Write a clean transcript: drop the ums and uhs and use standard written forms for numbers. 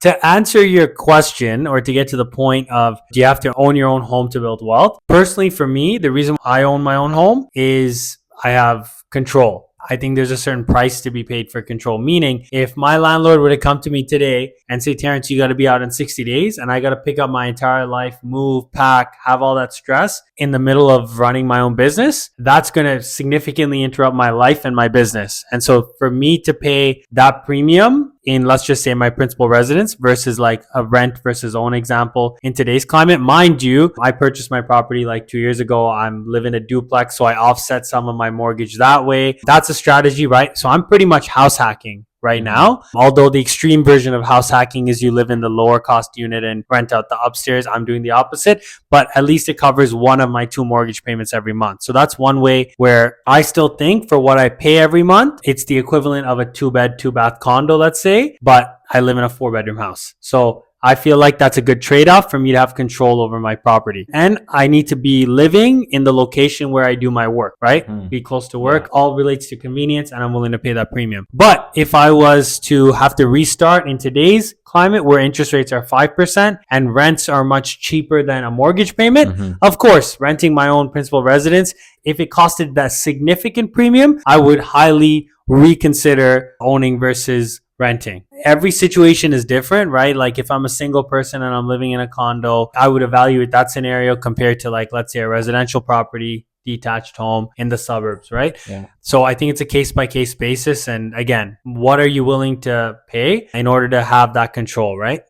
to answer your question, or to get to the point of do you have to own your own home to build wealth? Personally, for me, the reason I own my own home is I have control. I think there's a certain price to be paid for control. Meaning, if my landlord were to come to me today and say, Terrence, you got to be out in 60 days, and I got to pick up my entire life, move, pack, have all that stress in the middle of running my own business, that's going to significantly interrupt my life and my business. And so for me to pay that premium in, let's just say, my principal residence versus like a rent versus own example in today's climate, mind you, I purchased my property like 2 years ago. I'm living a duplex, so I offset some of my mortgage that way. That's a strategy, right? So I'm pretty much house hacking right now. Although the extreme version of house hacking is you live in the lower cost unit and rent out the upstairs. I'm doing the opposite, but at least it covers one of my 2 mortgage payments every month. So that's one way where I still think for what I pay every month, it's the equivalent of a 2-bed, 2-bath condo, let's say, but I live in a 4-bedroom house. So I feel like that's a good trade-off for me to have control over my property. And I need to be living in the location where I do my work, right? Be close to work, all relates to convenience, and I'm willing to pay that premium. But if I was to have to restart in today's climate where interest rates are 5% and rents are much cheaper than a mortgage payment, of course, renting my own principal residence, if it costed that significant premium, I would highly reconsider owning versus renting. Every situation is different, right? Like if I'm a single person and I'm living in a condo, I would evaluate that scenario compared to, like, let's say a residential property, detached home in the suburbs, right? Yeah. So I think it's a case by case basis. And again, what are you willing to pay in order to have that control, right?